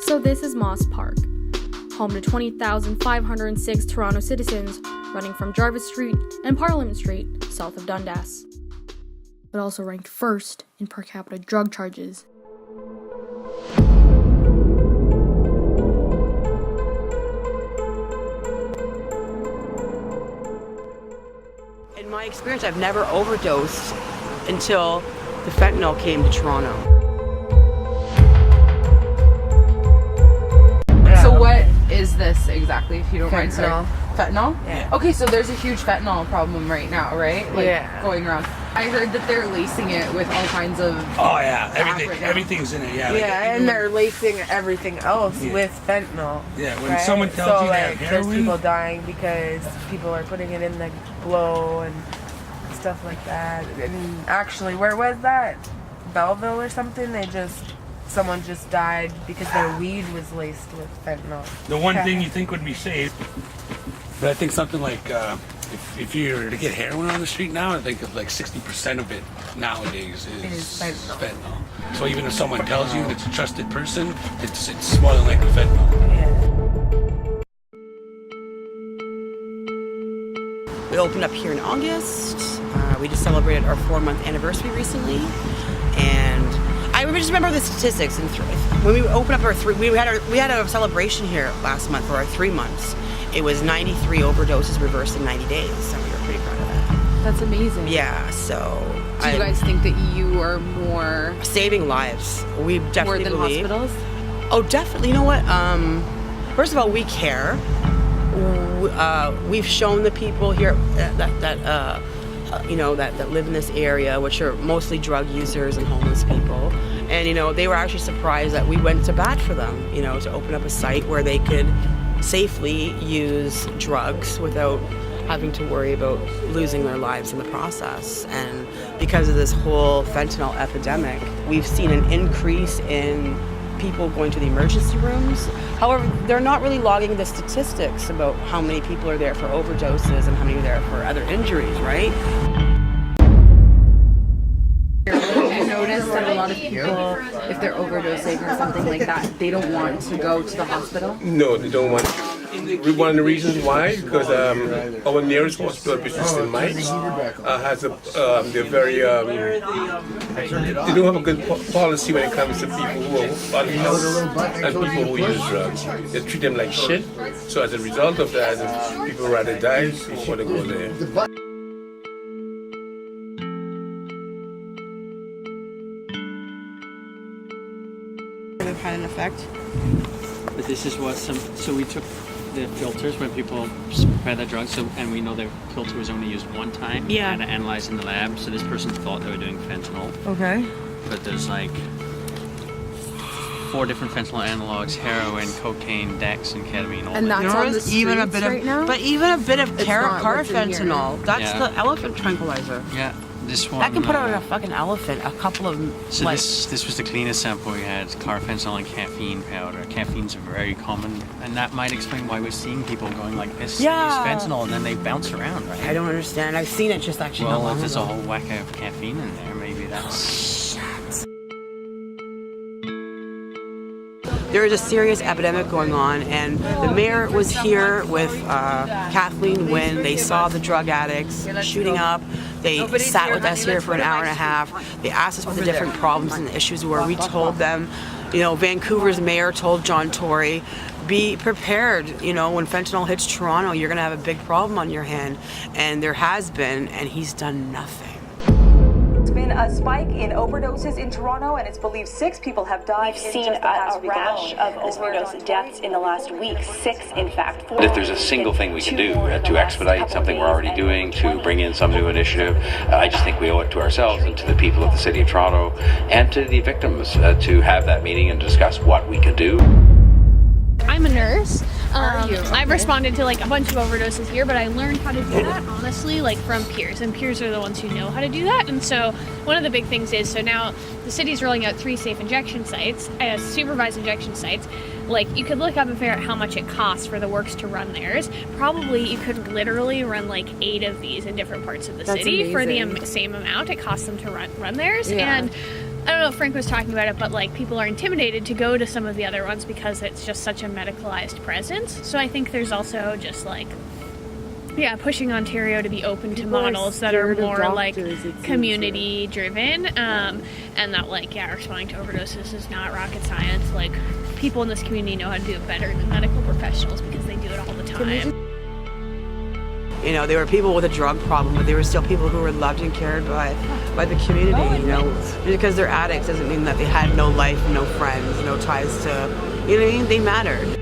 So this is Moss Park, home to 20,506 Toronto citizens running from Jarvis Street and Parliament Street south of Dundas. But also ranked first in per capita drug charges. In my experience, I've never overdosed until the fentanyl came to Toronto. So what is this exactly, if you don't mind? Fentanyl. Fentanyl? Yeah. Okay, so there's a huge fentanyl problem right now, right? Like, Yeah. going around. I heard that they're lacing it with all kinds of... Oh yeah, right now. everything's in it. Yeah. Like, Yeah, and they're lacing everything else Yeah. with fentanyl. Yeah, when right? someone tells so, you they have like, there's heroin, people dying because people are putting it in the blow and stuff like that. And actually, where was that? Belleville or something? Someone just died because their weed was laced with fentanyl. the one thing you think would be safe, but I think something like if you were to get heroin on the street now, I think like 60% of it nowadays is fentanyl. So even if someone tells you it's a trusted person, it's more than likely fentanyl. We opened up here in August. We just celebrated our 4-month anniversary recently, and I just remember the statistics. And when we opened up we had a celebration here last month for our 3 months. It was 93 overdoses reversed in 90 days, so we were pretty proud of that. That's amazing. Yeah, so... Do you guys think that you are more... saving lives. We definitely more than believe. hospitals? Oh, definitely. You know what? First of all, we care. We've shown the people here that live in this area, which are mostly drug users and homeless people, and they were actually surprised that we went to bat for them. To open up a site where they could safely use drugs without having to worry about losing their lives in the process. And because of this whole fentanyl epidemic, we've seen an increase in people going to the emergency rooms. However, they're not really logging the statistics about how many people are there for overdoses and how many are there for other injuries, right? I noticed that a lot of people, if they're overdosing or something like that, they don't want to go to the hospital. No, they don't want to. One of the reasons why, because our nearest hospital, which is in Mike's, has they're very, they don't have a good policy when it comes to people who are unhealthy and people who use drugs. They treat them like shit. So as a result of that, people rather die before they go there. Have had an effect. But this is what so we took the filters when people prepare the drugs, and we know the filter was only used one time. Yeah. And analyzed in the lab, so this person thought they were doing fentanyl. Okay. But there's like 4 different fentanyl analogs: heroin, cocaine, dex, and ketamine. All And that. that's on the streets right now? But even a bit of It's not what's in here. carfentanil. That's Yeah. the elephant tranquilizer. Yeah, this one. That can put out a fucking elephant. A couple of So this was the cleanest sample we had: carfentanil and caffeine powder. Caffeine's very common, and that might explain why we're seeing people going like this. Yeah. They use fentanyl and then they bounce around, right? I don't understand. I've seen it just actually not Well, long if there's a ago. whole whack of caffeine in there, maybe that's... There is a serious epidemic going on, and the mayor was here with Kathleen when they saw the drug addicts shooting up. They sat with us here for an hour and a half. They asked us what the different problems and issues were. We told them, Vancouver's mayor told John Tory, be prepared, when fentanyl hits Toronto, you're gonna have a big problem on your hand. And there has been, and he's done nothing. There's been a spike in overdoses in Toronto, and it's believed 6 people have died. We've seen a rash of overdose deaths in the last week, 6 in fact. 4 If there's a single thing we can do to expedite something we're already doing, to bring in some new initiative, I just think we owe it to ourselves and to the people of the City of Toronto and to the victims to have that meeting and discuss what we could do. I'm a nurse. Are you? I've responded to like a bunch of overdoses here, but I learned how to do that honestly like from peers, and peers are the ones who know how to do that. And so one of the big things is, so now the city's rolling out 3 safe injection sites, supervised injection sites. Like, you could look up and figure out how much it costs for the works to run theirs. Probably you could literally run like 8 of these in different parts of the city for the same amount it costs them to run theirs. Yeah. And I don't know if Frank was talking about it, but like people are intimidated to go to some of the other ones because it's just such a medicalized presence. So I think there's also just like, yeah, pushing Ontario to be open to models that are more like community driven, and that like, yeah, responding to overdoses is not rocket science. Like people in this community know how to do it better than medical professionals because they do it all the time. You know, there were people with a drug problem, but there were still people who were loved and cared by the community, you know. Just because they're addicts doesn't mean that they had no life, no friends, no ties to, you know what I mean? They mattered.